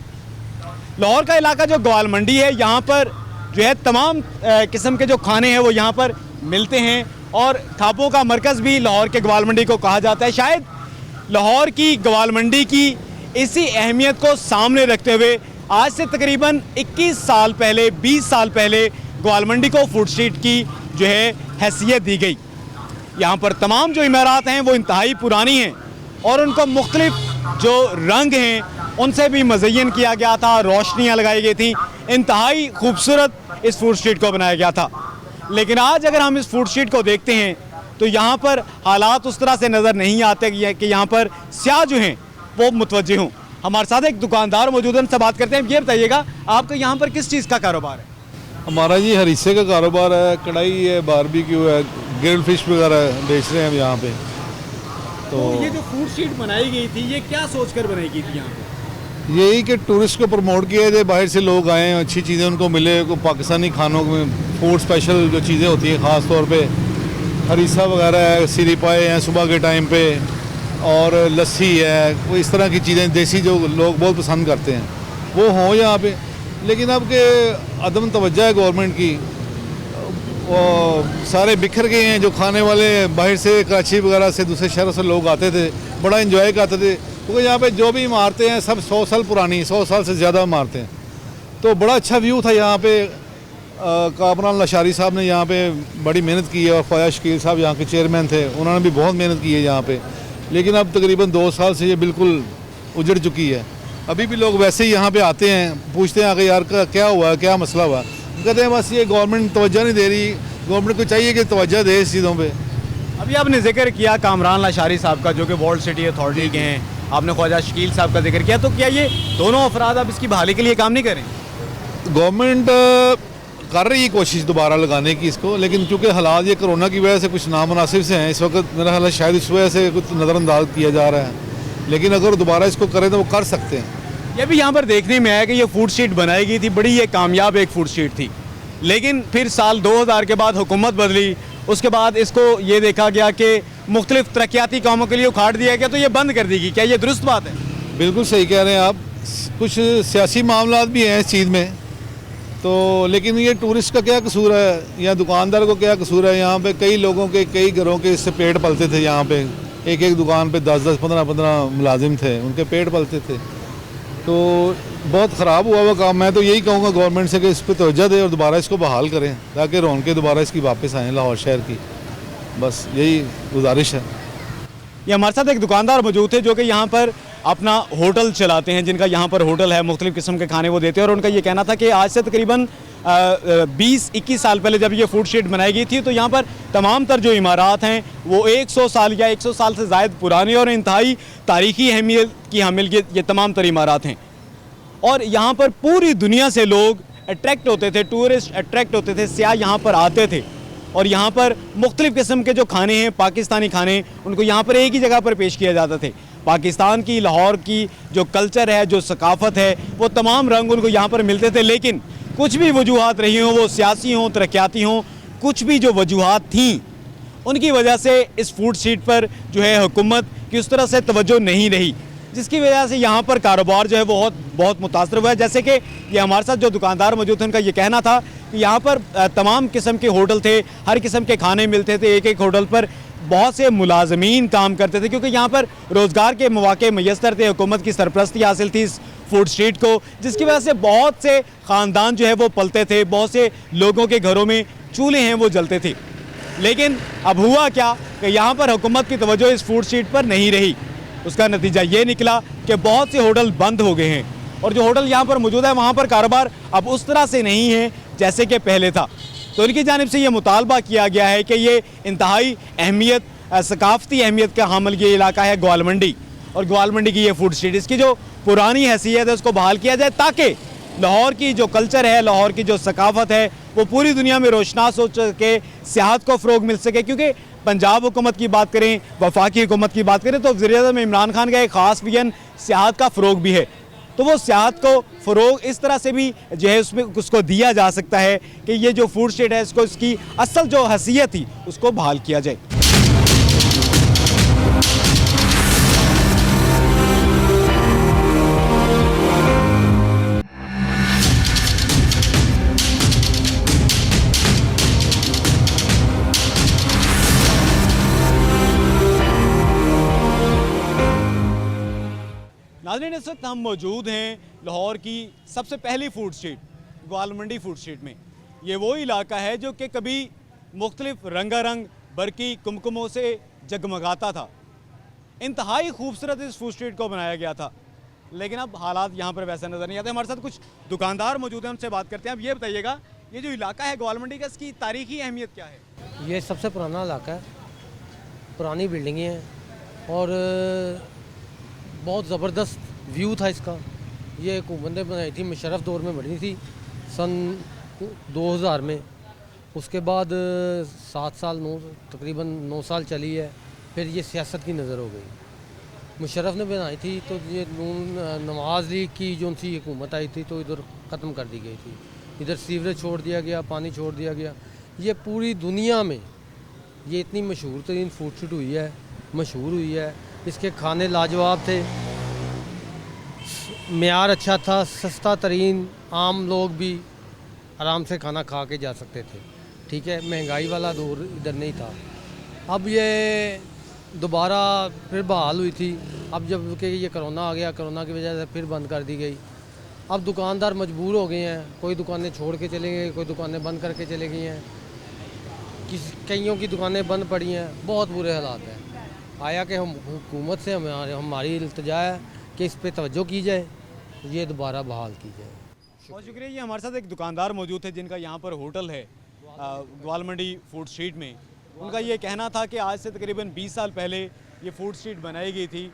लाहौर का इलाका जो ग्वाल मंडी है, यहाँ पर जो है तमाम किस्म के जो खाने हैं वो यहाँ पर मिलते हैं और खाबों का मरकज़ भी लाहौर के ग्वाल मंडी को कहा जाता है। शायद लाहौर की ग्वाल मंडी की इसी अहमियत को सामने रखते हुए आज से तकरीबन 21 साल पहले, 20 साल पहले ग्वाल मंडी को फूड स्ट्रीट की जो है हैसियत दी गई। यहाँ पर तमाम जो इमारत हैं वो इंतहाई पुरानी हैं और उनको मुख्तलिफ जो रंग हैं उनसे भी मज़य्यन किया गया था, रोशनियाँ लगाई गई थी, इंतहाई खूबसूरत इस फूड स्ट्रीट को बनाया गया था। लेकिन आज अगर हम इस फूड स्ट्रीट को देखते हैं तो यहाँ पर हालात उस तरह से नज़र नहीं आते कि यहाँ पर स्याह जो हैं वो मुतवज्जे हों। हमारे साथ एक दुकानदार मौजूद है, उनसे बात करते हैं। ये बताइएगा आपका यहाँ पर किस चीज़ का कारोबार है? हमारा जी हरीसे का कारोबार है, कढ़ाई है, बारबेक्यू है, ग्रिल्ड फिश वगैरह बेच रहे हैं हम यहाँ पे। तो ये जो फूड स्ट्रीट बनाई गई थी ये क्या सोचकर बनाई गई थी यहाँ पे? यही कि टूरिस्ट को प्रमोट किया जाए, बाहर से लोग आएँ, अच्छी चीज़ें उनको मिले, को पाकिस्तानी खानों में फूड स्पेशल जो चीज़ें होती हैं ख़ास तौर पे हरीसा वगैरह है, सीरी पाए हैं सुबह के टाइम पे, और लस्सी है, वो इस तरह की चीज़ें देसी जो लोग बहुत पसंद करते हैं वो हों यहाँ पे। लेकिन अब के अदम तवज्जो है गवर्नमेंट की, वो सारे बिखर गए हैं। जो खाने वाले बाहर से कराची वगैरह से दूसरे शहरों से लोग आते थे, बड़ा इंजॉय करते थे, क्योंकि यहाँ पे जो भी इमारतें हैं सब 100 साल पुरानी, 100 साल से ज़्यादा इमारतें हैं। तो बड़ा अच्छा व्यू था यहाँ पे। कामरान लशारी साहब ने यहाँ पे बड़ी मेहनत की है और ख्वाजा शकील साहब यहाँ के चेयरमैन थे, उन्होंने भी बहुत मेहनत की है यहाँ पे। लेकिन अब तकरीबन 2 साल से ये बिल्कुल उजड़ चुकी है। अभी भी लोग वैसे ही यहाँ पे आते हैं, पूछते हैं आगे यार क्या हुआ है, क्या मसला हुआ। कहते हैं बस ये गवर्नमेंट तवज्जो नहीं दे रही, गवर्नमेंट को चाहिए कि तवज्जो दे इस चीज़ों पे। अभी आपने जिक्र किया कामरान लाशारी साहब का, जो कि वर्ल्ड सिटी अथॉरिटी के हैं, आपने ख्वाजा शकील साहब का जिक्र किया, तो क्या ये दोनों अफराद अब इसकी बहाली के लिए काम नहीं करें? गवर्नमेंट कर रही है कोशिश दोबारा लगाने की इसको, लेकिन चूँकि हालात ये कोरोना की वजह से कुछ नामुनासिब से हैं इस वक्त, मेरा ख्याल है शायद इस वजह से कुछ नज़रअंदाज किया जा रहा है। लेकिन अगर दोबारा इसको करें तो वो कर सकते हैं। ये भी यहाँ पर देखने में आया कि ये फूड स्ट्रीट बनाई गई थी, बड़ी ये कामयाब एक फूड स्ट्रीट थी, लेकिन फिर साल 2000 के बाद हुकूमत बदली, उसके बाद इसको ये देखा गया कि मुख्तलिफ तरक्याती कामों के लिए उखाड़ दिया गया, तो ये बंद कर दी गई। क्या ये दुरुस्त बात है? बिल्कुल सही कह रहे हैं आप। कुछ सियासी मामला भी हैं इस चीज़ में, तो लेकिन ये टूरिस्ट का क्या कसूर है या दुकानदार को क्या कसूर है? यहाँ पे कई लोगों के, कई घरों के इससे पेट पलते थे। यहाँ पे एक एक दुकान पे 10-10, 15-15 मुलाजिम थे, उनके पेट पलते थे। तो बहुत ख़राब हुआ हुआ काम। मैं तो यही कहूँगा गवर्नमेंट से कि इस पर तवज्जो दे और दोबारा इसको बहाल करें, ताकि रौनकें दोबारा इसकी वापस आएँ लाहौर शहर की। बस यही गुजारिश है। ये हमारे साथ एक दुकानदार मौजूद थे जो कि यहाँ पर अपना होटल चलाते हैं, जिनका यहाँ पर होटल है, मुख्तलिफ किस्म के खाने वो देते हैं, और उनका ये कहना था कि आज से तकरीबन 20-21 साल पहले जब ये फूड स्ट्रीट बनाई गई थी, तो यहाँ पर तमाम तर जो इमारत हैं वो 100 साल या 100 साल से ज़ायद पुरानी और इंतहाई तारीखी अहमियत की हामिल ये तमाम तर इमारत हैं। और यहाँ पर पूरी दुनिया से लोग अट्रैक्ट होते थे, टूरिस्ट अट्रैक्ट होते थे, सियाह यहाँ पर आते थे, और यहाँ पर मुख्तलिफ किस्म के जो खाने हैं, पाकिस्तानी खाने, उनको यहाँ पर एक ही जगह पर पेश किए जाते थे। पाकिस्तान की, लाहौर की जो कल्चर है, जो सकाफ़त है, वो तमाम रंग उनको यहाँ पर मिलते थे। लेकिन कुछ भी वजूहात रही हों, वो सियासी हों, तरक्याती हों, कुछ भी जो वजूहात थीं, उनकी वजह से इस फूड स्ट्रीट पर जो है हुकूमत की उस तरह से तवज्जो नहीं रही, जिसकी वजह से यहाँ पर कारोबार जो है वो बहुत मुतासर हुआ है। जैसे कि ये हमारे साथ जो दुकानदार मौजूद थे, उनका ये कहना था कि यहाँ पर तमाम किस्म के होटल थे, हर किस्म के खाने मिलते थे, एक एक होटल पर बहुत से मुलाजमीन काम करते थे, क्योंकि यहाँ पर रोज़गार के मौके मैसर थे। हुकूमत की सरपरस्ती हासिल थी इस फूड स्ट्रीट को, जिसकी वजह से बहुत से ख़ानदान जो है वो पलते थे, बहुत से लोगों के घरों में चूल्हे हैं वो जलते थे। लेकिन अब हुआ क्या कि यहाँ पर हुकूमत की तवज्जो इस फूड स्ट्रीट पर नहीं रही। उसका नतीजा ये निकला कि बहुत से होटल बंद हो गए हैं, और जो होटल यहाँ पर मौजूद है वहाँ पर कारोबार अब उस तरह से नहीं है जैसे कि पहले था। तो उनकी जानिब से ये मुतालबा किया गया है कि ये इंतहाई अहमियत, सकाफ़ती अहमियत का हामिल ये इलाका है ग्वालमंडी, और ग्वालमंडी की ये फूड स्ट्रीट, इसकी जो पुरानी हैसियत है उसको बहाल किया जाए, ताकि लाहौर की जो कल्चर है, लाहौर की जो सकाफ़त है, वो पूरी दुनिया में रोशनास हो सके, सियाहत को फ़रोग मिल सके। क्योंकि पंजाब हुकूमत की बात करें, वफाकी हुकूमत की बात करें, तो वज़ीर-ए-आज़म इमरान खान का एक ख़ास विजन सियाहत का फ़रोग भी है। तो वो सियाहत को फ़रोग इस तरह से भी जो है उसमें उसको दिया जा सकता है कि ये जो फूड स्ट्रीट है, इसको इसकी असल जो हैसियत थी उसको बहाल किया जाए। नाज़रीन, इस वक्त हम मौजूद हैं लाहौर की सबसे पहली food street, Gwalmandi food street में। ये वो इलाका है जो कि कभी मुख्तलिफ रंगारंग बरकी कुमकुमों से जगमगाता था। इंतहाई खूबसूरत इस फूड स्ट्रीट को बनाया गया था, लेकिन अब हालात यहाँ पर वैसे नज़र नहीं आते। हमारे साथ कुछ दुकानदार मौजूद हैं, उनसे बात करते हैं। अब ये बताइएगा, ये जो इलाका है ग्वालमंडी का, इसकी तारीखी अहमियत क्या है? ये सबसे पुराना इलाका है, पुरानी बिल्डिंगें हैं और बहुत ज़बरदस्त व्यू था इसका। ये हुकूमत ने बनाई थी, मुशर्रफ दौर में बनी थी सन 2000 में। उसके बाद 7 साल तकरीबन 9 साल चली है, फिर ये सियासत की नज़र हो गई। मुशर्रफ ने बनाई थी तो ये नवाज़ लीग की जो उनकी हुकूमत आई थी तो इधर ख़त्म कर दी गई थी। इधर सीवरेज छोड़ दिया गया, पानी छोड़ दिया गया। ये पूरी दुनिया में ये इतनी मशहूर तरीन फूड स्ट्रीट हुई है, मशहूर हुई है इसके खाने लाजवाब थे, मेयार अच्छा था, सस्ता तरीन, आम लोग भी आराम से खाना खा के जा सकते थे। ठीक है, महंगाई वाला दौर इधर नहीं था। अब ये दोबारा फिर बहाल हुई थी, अब जब कि ये कोरोना आ गया, कोरोना की वजह से फिर बंद कर दी गई। अब दुकानदार मजबूर हो गए हैं, कोई दुकानें छोड़ के चले गए, कोई दुकानें बंद करके चले गई हैं, कईयों की दुकानें बंद पड़ी हैं। बहुत बुरे हालात हैं। आया कि हम हुकूमत से हमारी इल्तिजा है कि इस पे तवज्जो की जाए, ये दोबारा बहाल की जाए। बहुत शुक्रिया। ये हमारे साथ एक दुकानदार मौजूद थे जिनका यहाँ पर होटल है ग्वाल मंडी फूड स्ट्रीट में। उनका ये कहना था कि आज से तकरीबन 20 साल पहले ये फूड स्ट्रीट बनाई गई थी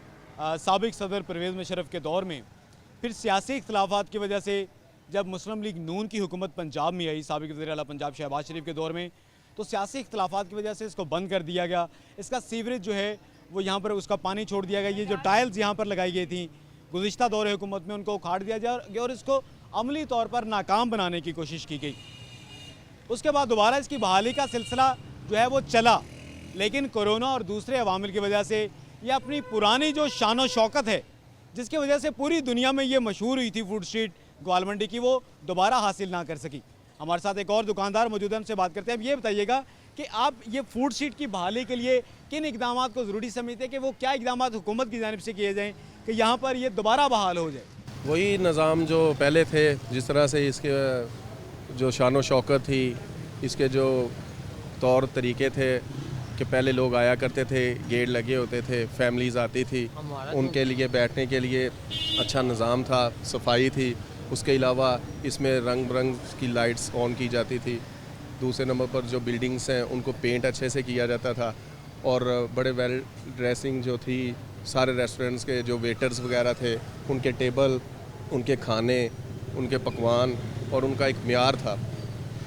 साबिक सदर परवेज़ मुशर्रफ के दौर में। फिर सियासी इख्तलाफात की वजह से जब मुस्लिम लीग नून की हुकूमत पंजाब में आई साबिक वज़ीर आला पंजाब शहबाज शरीफ के दौर में, तो सियासी इख्तलाफात की वजह से इसको बंद कर दिया गया। इसका सीवरेज जो है वो यहाँ पर उसका पानी छोड़ दिया गया। ये जो टाइल्स यहाँ पर लगाई गई थी गुज़िश्ता दौर हुकूमत में, उनको उखाड़ दिया गया और इसको अमली तौर पर नाकाम बनाने की कोशिश की गई। उसके बाद दोबारा इसकी बहाली का सिलसिला जो है वो चला, लेकिन कोरोना और दूसरे अवामिल की वजह से ये अपनी पुरानी जो शान व शौकत है जिसकी वजह से पूरी दुनिया में ये मशहूर हुई थी फूड स्ट्रीट ग्वाल मंडी की, वो दोबारा हासिल ना कर सकी। हमारे साथ एक और दुकानदार मौजूद है, हमसे बात करते हैं। अब ये बताइएगा कि आप ये फूड स्ट्रीट की बहाली के लिए किन इकदाम को ज़रूरी समझते हैं कि वो क्या इकदाम हुकूमत की जानिब से किए जाएँ कि यहाँ पर ये दोबारा बहाल हो जाए? वही निज़ाम जो पहले थे, जिस तरह से इसके जो शान व शौकत थी, इसके जो तौर तरीके थे कि पहले लोग आया करते थे, गेट लगे होते थे, फैमिलीज़ आती थी, उनके लिए बैठने के लिए अच्छा निज़ाम था, सफाई थी। उसके अलावा इसमें रंग बिरंग की लाइट्स ऑन की जाती थी। दूसरे नंबर पर जो बिल्डिंग्स हैं उनको पेंट अच्छे से किया जाता था और बड़े वेल ड्रेसिंग जो थी, सारे रेस्टोरेंट्स के जो वेटर्स वगैरह थे उनके टेबल, उनके खाने, उनके पकवान और उनका एक म्यार था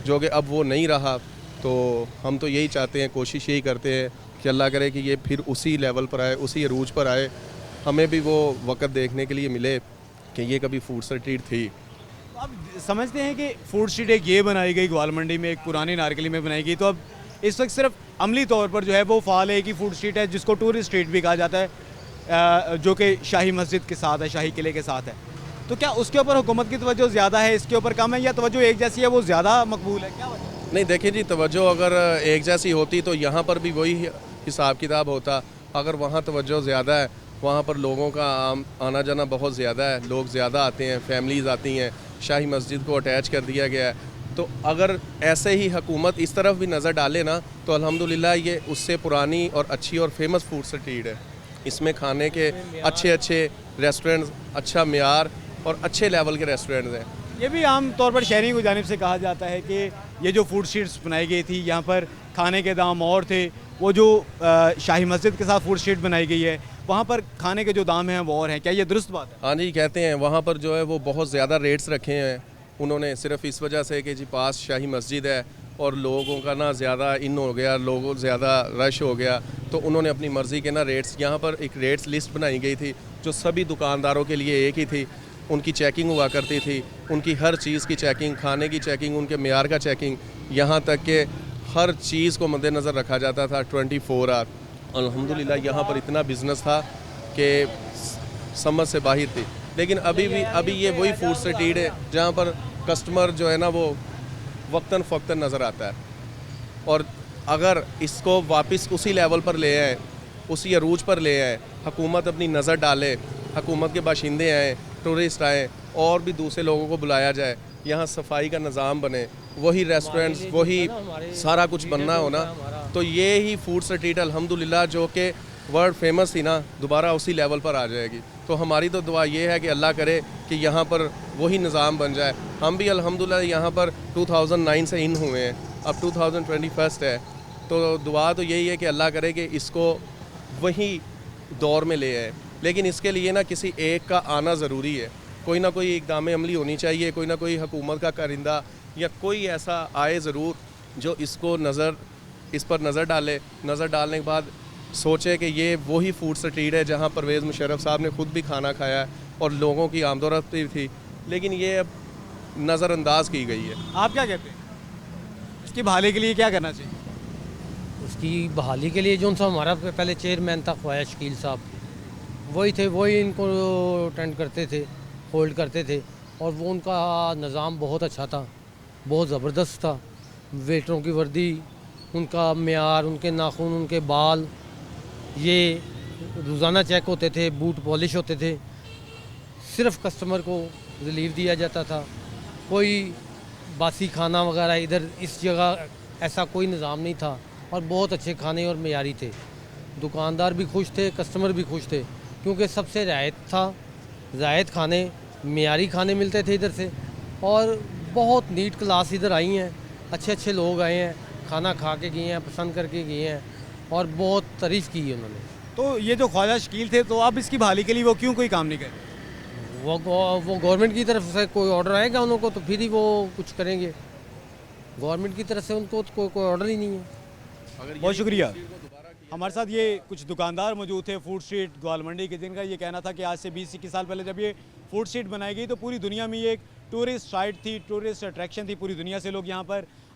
जो कि अब वो नहीं रहा। तो हम तो यही चाहते हैं, कोशिश यही करते हैं कि अल्लाह करे कि ये फिर उसी लेवल पर आए, उसी अरूज पर आए, हमें भी वो वक़्त देखने के लिए मिले कि ये कभी फूड स्ट्रीट थी। अब समझते हैं कि फूड स्ट्रीट एक ये बनाई गई ग्वाल मंडी में, एक पुरानी नारकली में बनाई गई, तो अब इस वक्त सिर्फ अमली तौर पर जो है वो फ़ाल है कि फूड स्ट्रीट है जिसको टूरिस्ट स्ट्रीट भी कहा जाता है, जो कि शाही मस्जिद के साथ है, शाही किले के साथ है। तो क्या उसके ऊपर हुकूमत की तवज्जो ज़्यादा है, इसके ऊपर कम है, या तवज्जो एक जैसी है वो ज़्यादा मकबूल है? क्या वजह? नहीं देखिए जी, तवज्जो अगर एक जैसी होती तो यहाँ पर भी वही हिसाब किताब होता। अगर वहाँ तवज्जो ज़्यादा है, वहाँ पर लोगों का आना जाना बहुत ज़्यादा है, लोग ज़्यादा आते हैं, फैमिलीज़ आती हैं, शाही मस्जिद को अटैच कर दिया गया है। तो अगर ऐसे ही हुकूमत इस तरफ भी नज़र डाले ना, तो अल्हम्दुलिल्लाह ये उससे पुरानी और अच्छी और फेमस फूड स्ट्रीट है। इसमें खाने के अच्छे अच्छे रेस्टोरेंट्स, अच्छा म्यार और अच्छे लेवल के रेस्टोरेंट्स हैं। ये भी आम तौर पर शहरी की जानिब से कहा जाता है कि ये जो फूड स्ट्रीट्स बनाई गई थी यहाँ पर खाने के दाम और थे, वो जो शाही मस्जिद के साथ फूड स्ट्रीट बनाई गई है वहाँ पर खाने के जो दाम हैं वो और हैं। क्या ये दुरुस्त बात है? हाँ जी, कहते हैं वहाँ पर जो है वो बहुत ज़्यादा रेट्स रखे हैं उन्होंने, सिर्फ इस वजह से कि जी पास शाही मस्जिद है और लोगों का ना ज़्यादा इन हो गया, लोगों ज़्यादा रश हो गया, तो उन्होंने अपनी मर्ज़ी के ना रेट्स, यहाँ पर एक रेट्स लिस्ट बनाई गई थी जो सभी दुकानदारों के लिए एक ही थी। उनकी चेकिंग हुआ करती थी, उनकी हर चीज़ की चेकिंग, खाने की चेकिंग, उनके म्यार का चेकिंग, यहाँ तक कि हर चीज़ को मद्देनज़र रखा जाता था 24 आवर। अल्हम्दुलिल्लाह यहाँ पर इतना बिज़नेस था कि समझ से बाहर थी। लेकिन अभी ये वही फूड स्ट्रीट है जहाँ पर कस्टमर जो है ना वो वक्तन फ़क्तन नज़र आता है। और अगर इसको वापस उसी लेवल पर ले आए, उसी अरूज पर ले आए, हुकूमत अपनी नज़र डाले, हुकूमत के बाशिंदे आएँ, टूरिस्ट आएँ और भी दूसरे लोगों को बुलाया जाए, यहाँ सफाई का निज़ाम बने, वही रेस्टोरेंट्स, वही सारा कुछ बनना हो ना, तो ये ही फूड स्ट्रीट अल्हम्दुलिल्लाह जो कि वर्ल्ड फेमस थी ना, दोबारा उसी लेवल पर आ जाएगी। तो हमारी तो दुआ ये है कि अल्लाह करे कि यहाँ पर वही निज़ाम बन जाए। हम भी अल्हम्दुलिल्लाह यहाँ पर 2009 से इन हुए हैं, अब 2021 है, तो दुआ तो यही है कि अल्लाह करे कि इसको वही दौर में ले आए। लेकिन इसके लिए ना किसी एक का आना ज़रूरी है, कोई ना कोई इक़दाम अमली होनी चाहिए, कोई ना कोई हुकूमत का कारिंदा या कोई ऐसा आए ज़रूर जो इसको इस पर नज़र डाले। नज़र डालने के बाद सोचे कि ये वही फूड स्ट्रीट है जहाँ परवेज़ मुशर्रफ साहब ने ख़ुद भी खाना खाया है और लोगों की आमदोरफ्त भी थी, लेकिन ये अब नज़रअंदाज की गई है। आप क्या कहते हैं, इसकी बहाली के लिए क्या करना चाहिए? उसकी बहाली के लिए जो सा हमारा पहले चेयरमैन था ख्वाजा शकील साहब, वही थे, वही इनको टेंड करते थे, होल्ड करते थे। और वो उनका निज़ाम बहुत अच्छा था, बहुत ज़बरदस्त था। वेटरों की वर्दी, उनका मेयार, उनके नाखून, उनके बाल, ये रोज़ाना चेक होते थे, बूट पॉलिश होते थे। सिर्फ कस्टमर को रिलीफ दिया जाता था। कोई बासी खाना वगैरह इधर इस जगह ऐसा कोई निज़ाम नहीं था। और बहुत अच्छे खाने और मेयारी थे। दुकानदार भी खुश थे, कस्टमर भी खुश थे, क्योंकि सबसे रियायत था। रियायत खाने, मेयारी खाने मिलते थे इधर से। और बहुत नीट क्लास इधर आई हैं, अच्छे अच्छे लोग आए हैं, खाना खा के गए हैं, पसंद करके गए हैं और बहुत तारीफ़ की है उन्होंने। तो ये जो ख्वाजा शकील थे, तो अब इसकी बहाली के लिए वो क्यों कोई काम नहीं करे? वो गवर्नमेंट की तरफ से कोई ऑर्डर आएगा उनको तो फिर ही वो कुछ करेंगे। गवर्नमेंट की तरफ से उनको तो कोई ऑर्डर ही नहीं है। बहुत शुक्रिया। हमारे साथ ये कुछ दुकानदार मौजूद थे फूड स्ट्रीट ग्वाल मंडी के, जिनका ये कहना था कि आज से 20-21 साल पहले जब ये फूड स्ट्रीट बनाई गई तो पूरी दुनिया में ये एक टूरिस्ट साइट थी, टूरिस्ट अट्रैक्शन थी। पूरी दुनिया से लोग यहाँ पर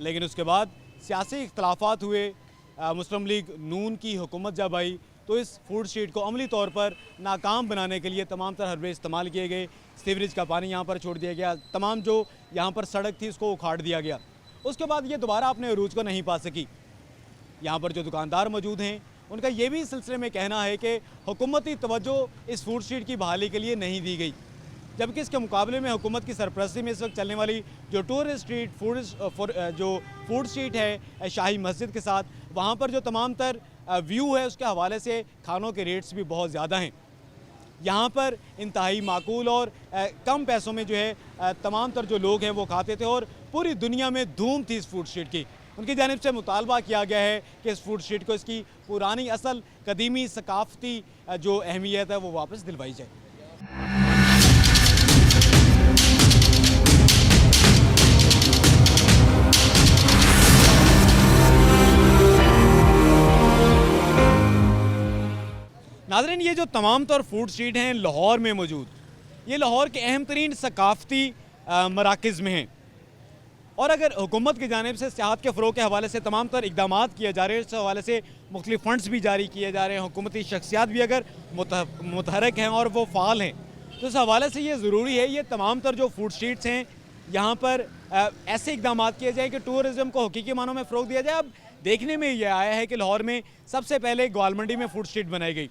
लेकिन उसके बाद सियासी इख्तलाफात हुए, मुस्लिम लीग नून की हुकूमत जब आई तो इस फूड स्ट्रीट को अमली तौर पर नाकाम बनाने के लिए तमाम तरह हरबे इस्तेमाल किए गए। सीवरेज का पानी यहाँ पर छोड़ दिया गया, तमाम जो यहाँ पर सड़क थी उसको उखाड़ दिया गया। उसके बाद ये दोबारा अपने अरूज को नहीं पा सकी। यहाँ पर जो दुकानदार मौजूद हैं उनका ये भी इस सिलसिले में कहना है कि हुकूमती तवज्जो इस फूड स्ट्रीट की बहाली के लिए नहीं दी गई, जबकि इसके मुकाबले में हुकूमत की सरपरस्ती में इस वक्त चलने वाली जो टूरिस्ट स्ट्रीट जो फूड स्ट्रीट है शाही मस्जिद के साथ, वहाँ पर जो तमाम तर व्यू है उसके हवाले से खानों के रेट्स भी बहुत ज़्यादा हैं। यहाँ पर इंतहाई माकूल और कम पैसों में जो है तमाम तर जो लोग हैं वो खाते थे और पूरी दुनिया में धूम थी इस फूड स्ट्रीट की। उनकी जानिब से मुतालबा किया गया है कि इस फूड स्ट्रीट को इसकी पुरानी असल कदीमी सकाफती जो अहमियत है वो वापस दिलवाई जाए। नाज़रीन, ये जो तमाम तौर फूड स्ट्रीट हैं लाहौर में मौजूद, ये लाहौर के अहम तरीन सकाफती मराकज़ में हैं। और अगर हुकूमत की जानिब से सियाहत के फ़रोग़ के हवाले से तमाम तर इक़दामात किए जा रहे हैं, इस हवाले से मुख्तलिफ़ फ़ंड्स भी जारी किए जा रहे हैं, हुकूमती शख्सियात भी अगर मुतहरक हैं और वो फ़ाल हैं, तो इस हवाले से ये ज़रूरी है ये तमाम तर जो फूड स्ट्रीट्स हैं यहाँ पर ऐसे इक़दामात किए जाए कि टूरिज़म को हकीकी मानों में फ़रोग़ दिया जाए। अब देखने में ये आया है कि लाहौर में सबसे पहले ग्वाल मंडी में फूड स्ट्रीट बनाई गई।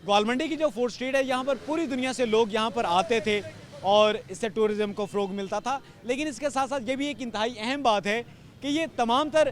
ग्वाल मंडी की जो फूड स्ट्रीट है यहाँ पर पूरी दुनिया से लोग यहाँ पर आते थे और इससे टूरिज़म को फ़रोग़ मिलता था। लेकिन इसके साथ साथ ये भी एक इंतहाई अहम बात है कि ये तमाम तर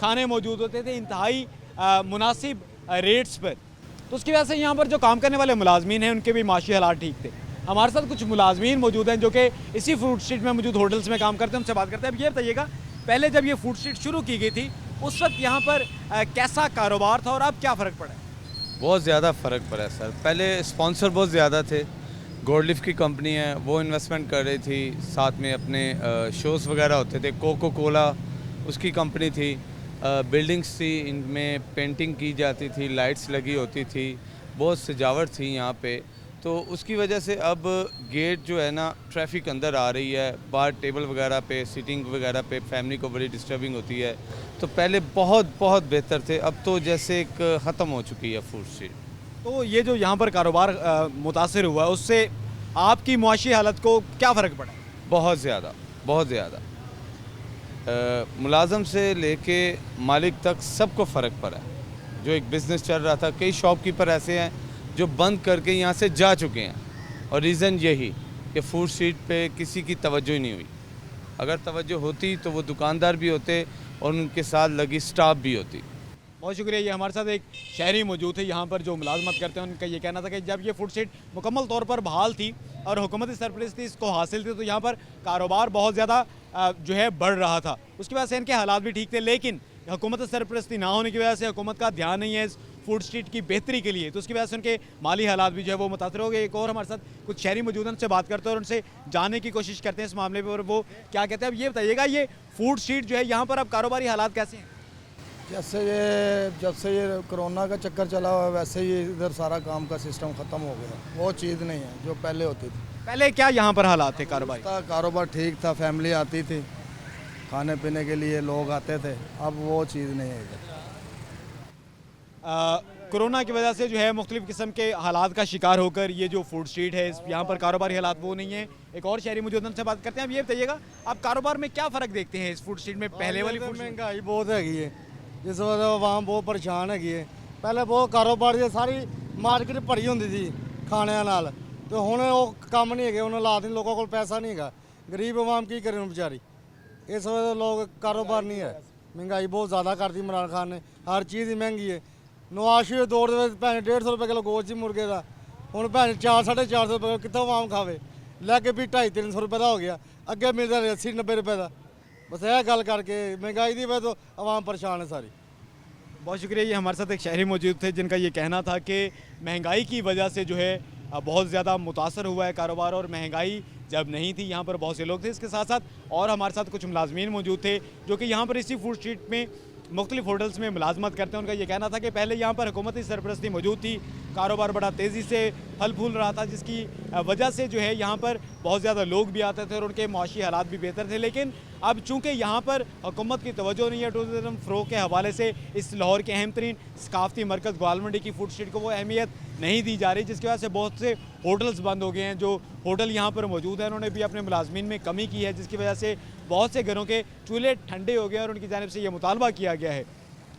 खाने मौजूद होते थे इंतहाई मुनासिब रेट्स पर। तो उसकी वजह से यहाँ पर जो काम करने वाले मुलाजमीन हैं उनके भी माशी हालात ठीक थे। हमारे साथ कुछ मुलाजमीन मौजूद हैं जो कि इसी फूड स्ट्रीट में मौजूद होटल्स में काम करते हैं, उनसे बात करते हैं। अब ये बताइएगा, पहले जब ये फूड स्ट्रीट शुरू की गई थी उस वक्त यहाँ पर कैसा कारोबार था और अब क्या फ़र्क पड़ा है? बहुत ज़्यादा फ़र्क पड़ा है सर। पहले स्पॉन्सर बहुत ज़्यादा थे, गोल्डलिफ की कंपनी है वो इन्वेस्टमेंट कर रही थी, साथ में अपने शोज़ वगैरह होते थे, कोको कोला उसकी कंपनी थी, बिल्डिंग्स थी इनमें पेंटिंग की जाती थी, लाइट्स लगी होती थी, बहुत सजावट थी यहाँ पे। तो उसकी वजह से अब गेट जो है ना ट्रैफिक अंदर आ रही है, बाहर टेबल वगैरह पे सीटिंग वगैरह पे फैमिली को बड़ी डिस्टर्बिंग होती है। तो पहले बहुत बहुत बेहतर थे, अब तो जैसे एक ख़त्म हो चुकी है फूड स्ट्रीट। तो ये जो यहाँ पर कारोबार मुतासिर हुआ उससे आपकी मुआशी हालत को क्या फ़र्क पड़ा? बहुत ज़्यादा, बहुत ज़्यादा। मुलाजम से लेके मालिक तक सबको फ़र्क पड़ा है। जो एक बिज़नेस चल रहा था, कई शॉपकीपर ऐसे हैं जो बंद करके यहाँ से जा चुके हैं और रीज़न यही कि फूड स्ट्रीट पे किसी की तवज्जो ही नहीं हुई। अगर तवज्जो होती तो वो दुकानदार भी होते और उनके साथ लगी स्टाफ भी होती। बहुत शुक्रिया। ये हमारे साथ एक शहरी मौजूद है यहाँ पर जो मुलाजमत करते हैं, उनका ये कहना था कि जब ये फूड स्ट्रीट मुकम्मल तौर पर बहाल थी और हुकूमती सरपरस्ती इसको हासिल थी तो यहाँ पर कारोबार बहुत ज़्यादा जो है बढ़ रहा था। उसकी वजह से इनके हालात भी ठीक थे, लेकिन हुकूमती सरपरस्ती ना होने की वजह से, हुकूमत का ध्यान नहीं है इस फूड स्ट्रीट की बेहतरी के लिए, तो उसकी वजह से उनके माली हालात भी जो है वो मुतासर हो गए। एक और हमारे साथ कुछ शहरी मौजूद हैं, उनसे बात करते हैं और उनसे जानने की कोशिश करते हैं इस मामले पर और वो क्या कहते हैं। अब ये बताइएगा, ये फूड स्ट्रीट जो है यहाँ पर अब कारोबारी हालात कैसे हैं? जब से ये कोरोना का चक्कर चला हुआ वैसे ही इधर सारा काम का सिस्टम ख़त्म हो गया। वो चीज़ नहीं है जो पहले होती थी। पहले क्या यहाँ पर हालात थे कारोबारी? कारोबार ठीक था, फैमिली आती थी, खाने पीने के लिए लोग आते थे, अब वो चीज़ नहीं है इधर। कोरोना की वजह से जो है मुख्तलिफ किस्म के हालात का शिकार होकर ये जो फूड स्ट्रीट है यहाँ पर कारोबारी हालात वो नहीं है। एक और शहरी मौजूद उनसे बात करते हैं। अब ये बताइएगा, आप कारोबार में क्या फ़र्क देखते हैं इस फूड स्ट्रीट में पहले वाली फूड स्ट्रीट? महंगाई बहुत हैगी है, जिस वजह आवाम बहुत परेशान हैगी है। पहले बहुत कारोबार ਦੀ ਸਾਰੀ ਮਾਰਕੀਟ ਭਰੀ ਹੁੰਦੀ ਸੀ ਖਾਣਿਆਂ ਨਾਲ, ਤੇ ਹੁਣ ਉਹ ਕੰਮ ਨਹੀਂ ਹੈਗੇ, ਉਹਨਾਂ ਹਾਲਾਤ ਨਹੀਂ, ਲੋਕਾਂ ਕੋਲ ਪੈਸਾ ਨਹੀਂ ਹੈਗਾ, ਗਰੀਬ ਆਵਾਮ ਕੀ ਕਰੇ ਹੁਣ ਵਿਚਾਰੀ। ਇਸ ਵਜ੍ਹਾ ਲੋਕ ਕਾਰੋਬਾਰ ਨਹੀਂ ਹੈ, ਮਹਿੰਗਾਈ ਬਹੁਤ ਜ਼ਿਆਦਾ ਕਰਦੀ ਇਮਰਾਨ ਖਾਨ ਨੇ, ਹਰ ਚੀਜ਼ ਹੀ ਮਹਿੰਗੀ ਹੈ। ਨਵਾਸ਼ੀ ਦੇ ਦੌਰ ਦੇ ਵਿੱਚ ਭੈਣ 150 ਰੁਪਏ ਕਿਲੋ ਗੋਸ਼ਤ ਸੀ ਮੁਰਗੇ ਦਾ, ਹੁਣ ਭੈਣ 400-450 ਰੁਪਏ ਕਿੱਥੋਂ ਆਵਾਮ ਖਾਵੇ, ਲੈ ਕੇ ਵੀ 250-300 ਰੁਪਏ ਦਾ ਹੋ ਗਿਆ, ਅੱਗੇ ਮਿਲਦਾ 80-90 ਰੁਪਏ ਦਾ। बस यह गल करके महंगाई की वजह तो आवाम परेशान है सारी। बहुत शुक्रिया। ये हमारे साथ एक शहरी मौजूद थे जिनका ये कहना था कि महंगाई की वजह से जो है बहुत ज़्यादा मुतासर हुआ है कारोबार, और महंगाई जब नहीं थी यहाँ पर बहुत से लोग थे। इसके साथ साथ और हमारे साथ कुछ मुलाजमीन मौजूद थे जो कि यहाँ पर इसी फूड स्ट्रीट में मुख्तलिफ होटल्स में मुलाजमत करते हैं। उनका ये कहना था कि पहले यहाँ पर हुकूमती सरपरस्ती मौजूद थी, कारोबार बड़ा तेज़ी से फल फूल रहा था, जिसकी वजह से जो है यहाँ पर बहुत ज़्यादा लोग भी आते थे और उनके माशी हालात भी बेहतर थे। लेकिन अब चूँकि यहाँ पर हुकूमत की तवज्जो नहीं है टूरिज़म फ़रोग़ के हवाले से, इस लाहौर के अहम तरीन सकाफ़ती मरकज़ ग्वालमंडी की फूड स्ट्रीट को वो अहमियत नहीं दी जा रही, जिसकी वजह से बहुत से होटल्स बंद हो गए हैं। जो होटल यहाँ पर मौजूद हैं उन्होंने भी अपने मुलाजमीन में कमी की है, जिसकी वजह से बहुत से घरों के चूल्हे ठंडे हो गए और उनकी जानिब से ये मुतालबा किया गया है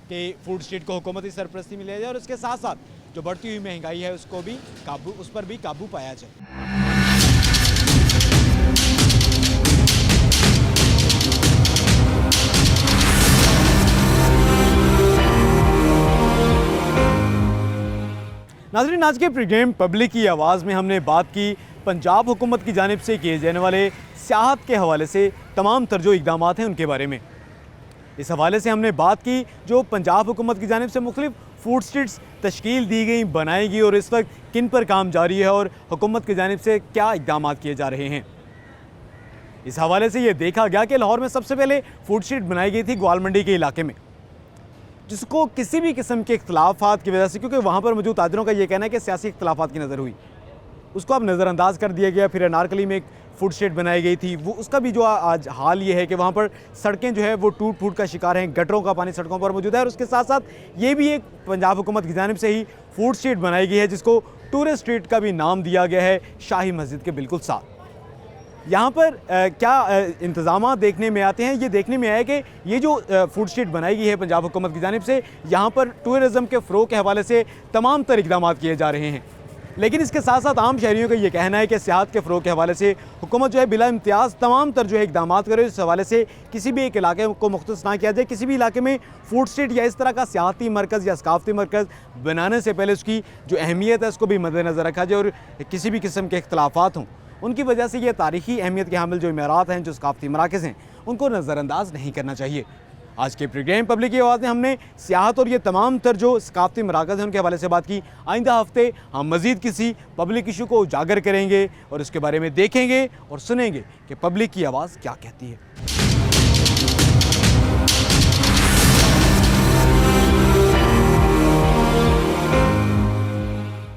कि फूड स्ट्रीट को हुकूमती सरपरस्ती मिले जाए और इसके साथ साथ जो बढ़ती हुई महंगाई है उस पर भी काबू पाया जाए। नाज़रीन, आज के प्रोग्राम पब्लिक की आवाज़ में हमने बात की पंजाब हुकूमत की जानिब से किए जाने वाले सियाहत के हवाले से तमाम तर जो इक़दाम हैं उनके बारे में। इस हवाले से हमने बात की जो पंजाब हुकूमत की जानिब से मुख्तलिफ फूड स्ट्रीट्स तश्कील दी गई, बनाई गई और इस वक्त किन पर काम जारी है और हुकूमत की जानिब से क्या इक़दाम किए जा रहे हैं। इस हवाले से ये देखा गया कि लाहौर में सबसे पहले फूड स्ट्रीट बनाई गई थी ग्वालमंडी के इलाके में, जिसको किसी भी किस्म के इख्तलाफात की वजह से, क्योंकि वहाँ पर मौजूद ताजरों का ये कहना है कि सियासी इख्तलाफात की नज़र हुई, उसको अब नज़रअंदाज कर दिया गया। फिर अनारकली में एक फूड स्ट्रीट बनाई गई थी, वो उसका भी जो आज हाल ये है कि वहाँ पर सड़कें जो है वो टूट फूट का शिकार हैं, गटरों का पानी सड़कों पर मौजूद है। और उसके साथ साथ ये भी एक पंजाब हुकूमत की जानिब से ही फूड स्ट्रीट बनाई गई है जिसको टूरिस्ट स्ट्रीट का भी नाम दिया गया है, शाही मस्जिद के बिल्कुल साथ। यहाँ पर क्या इंतज़ाम देखने में आते हैं, ये देखने में आया कि ये जो फूड स्ट्रीट बनाई गई है पंजाब हुकूमत की जानिब से, यहाँ पर टूरिज़म के फ़रोग़ के हवाले से तमाम तर इक़दाम किए जा रहे हैं। लेकिन इसके साथ साथ आम शहरियों का ये कहना है कि सियाहत के फ़रोग़ के हवाले से हुकूमत जो है बिला इम्तियाज़ तमाम तर जो है इक़दाम करे, इस हवाले से किसी भी एक इलाके को मुख्तस ना किया जाए। किसी भी इलाके में फूड स्ट्रीट या इस तरह का सियाहती मरकज़ या सकाफ़ती मरकज़ बनाने से पहले उसकी जो अहमियत है उसको भी मद्देनज़र रखा जाए और किसी भी किस्म के इख्तलाफात हों उनकी वजह से ये तारीख़ी अहमियत के हामिल जो इमारात हैं, जो सकाफ़ती मराकज़ हैं, उनको नज़रअंदाज नहीं करना चाहिए। आज के प्रोग्राम पब्लिक की आवाज़ में हमने सियाहत और ये तमाम तर जो सकाफ़ती मराकज़ हैं उनके हवाले से बात की। आइंदा हफ्ते हम मज़ीद किसी पब्लिक इशू को उजागर करेंगे और उसके बारे में देखेंगे और सुनेंगे कि पब्लिक की आवाज़ क्या कहती है।